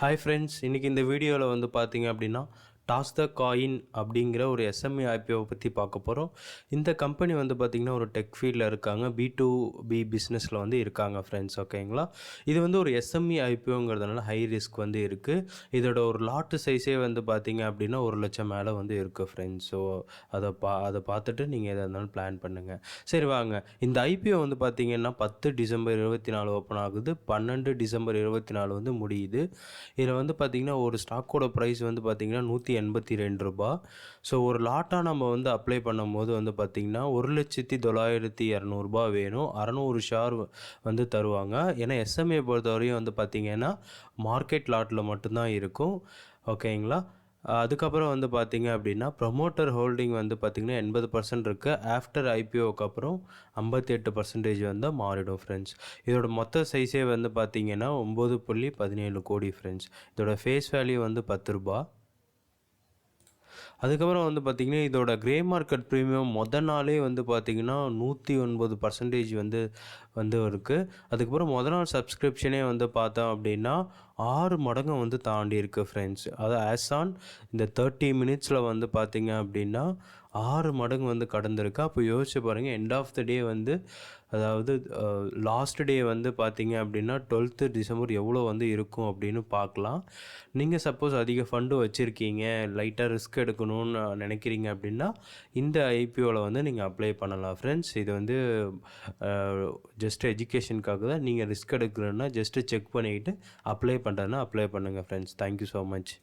Hi friends, இன்றைக்கி இந்த வீடியோவில் வந்து பார்த்தீங்க அப்படின்னா டாஸ் த காயின் அப்படிங்கிற ஒரு எஸ்எம்இ ஐபிஓ பற்றி பார்க்க போகிறோம். இந்த கம்பெனி வந்து பார்த்திங்கன்னா ஒரு டெக் ஃபீல்டில் இருக்காங்க, B2B பிஸ்னஸில் வந்து இருக்காங்க ஃப்ரெண்ட்ஸ். ஓகேங்களா, இது வந்து ஒரு எஸ்எம்இ ஐபிஓங்கிறதுனால ஹை ரிஸ்க் வந்து இருக்குது. இதோட ஒரு லாட்டு சைஸே வந்து பார்த்திங்க அப்படின்னா 1,00,000 மேலே வந்து இருக்குது ஃப்ரெண்ட்ஸ். ஸோ அதை பார்த்துட்டு நீங்கள் எதாக இருந்தாலும் பிளான் பண்ணுங்கள். சரி வாங்க, இந்த ஐபிஓ வந்து பார்த்திங்கன்னா 10 டிசம்பர் 24 ஓப்பன் ஆகுது, 12 டிசம்பர் 24 வந்து முடியுது. இதில் வந்து பார்த்திங்கன்னா ஒரு ஸ்டாக்கோட ப்ரைஸ் வந்து பார்த்திங்கன்னா ₹182. ஸோ ஒரு லாட்டாக நம்ம வந்து அப்ளை பண்ணும்போது வந்து பார்த்திங்கன்னா 1,09,200 வேணும். 600 ஷேர் வந்து தருவாங்க. ஏன்னா எஸ்எம்ஏ பொறுத்தவரையும் வந்து பார்த்திங்கன்னா மார்க்கெட் லாட்டில் மட்டும்தான் இருக்கும். ஓகேங்களா, அதுக்கப்புறம் வந்து பார்த்திங்க அப்படின்னா ப்ரொமோட்டர் ஹோல்டிங் வந்து பார்த்திங்கன்னா 80% இருக்குது. ஆஃப்டர் ஐபிஓக்கு அப்புறம் 58% வந்து மாறிடும் ஃப்ரெண்ட்ஸ். இதோட மொத்த சைஸே வந்து பார்த்திங்கன்னா 9.17 கோடி ஃப்ரெண்ட்ஸ். இதோட ஃபேஸ் வேல்யூ வந்து ₹10. அதுக்கப்புறம் வந்து பார்த்திங்கன்னா இதோட கிரே மார்க்கெட் ப்ரீமியம் நாளே வந்து பார்த்திங்கன்னா 109% வந்து வந்து இருக்குது. அதுக்கப்புறம் நாள் சப்ஸ்கிரிப்ஷனே வந்து பார்த்தோம் அப்படின்னா 6 மடங்கு வந்து தாண்டி இருக்குது ஃப்ரெண்ட்ஸ். அதாவது ஆஸ் ஆன் இந்த 30 மினிட்ஸில் வந்து பார்த்திங்க அப்படின்னா 6 மடங்கு வந்து கடந்திருக்கு. அப்போ யோசிச்சு பாருங்கள், எண்ட் ஆஃப் த டே வந்து அதாவது லாஸ்ட் டே வந்து பார்த்திங்க அப்படின்னா 12th டிசம்பர் எவ்வளோ வந்து இருக்கும் அப்படின்னு பார்க்கலாம். நீங்கள் சப்போஸ் அதிக ஃபண்டு வச்சுருக்கீங்க, லைட்டாக ரிஸ்க் எடுக்கணும்னு நினைக்கிறீங்க அப்படின்னா இந்த ஐபிஓவில் வந்து நீங்கள் அப்ளை பண்ணலாம் ஃப்ரெண்ட்ஸ். இது வந்து ஜஸ்ட் எஜுகேஷனுக்காக தான். நீங்கள் ரிஸ்க் எடுக்கணுன்னா ஜஸ்ட்டு செக் பண்ணிவிட்டு அப்ளை பண்ணுறதுன்னா அப்ளை பண்ணுங்கள் ஃப்ரெண்ட்ஸ். Thank you so much.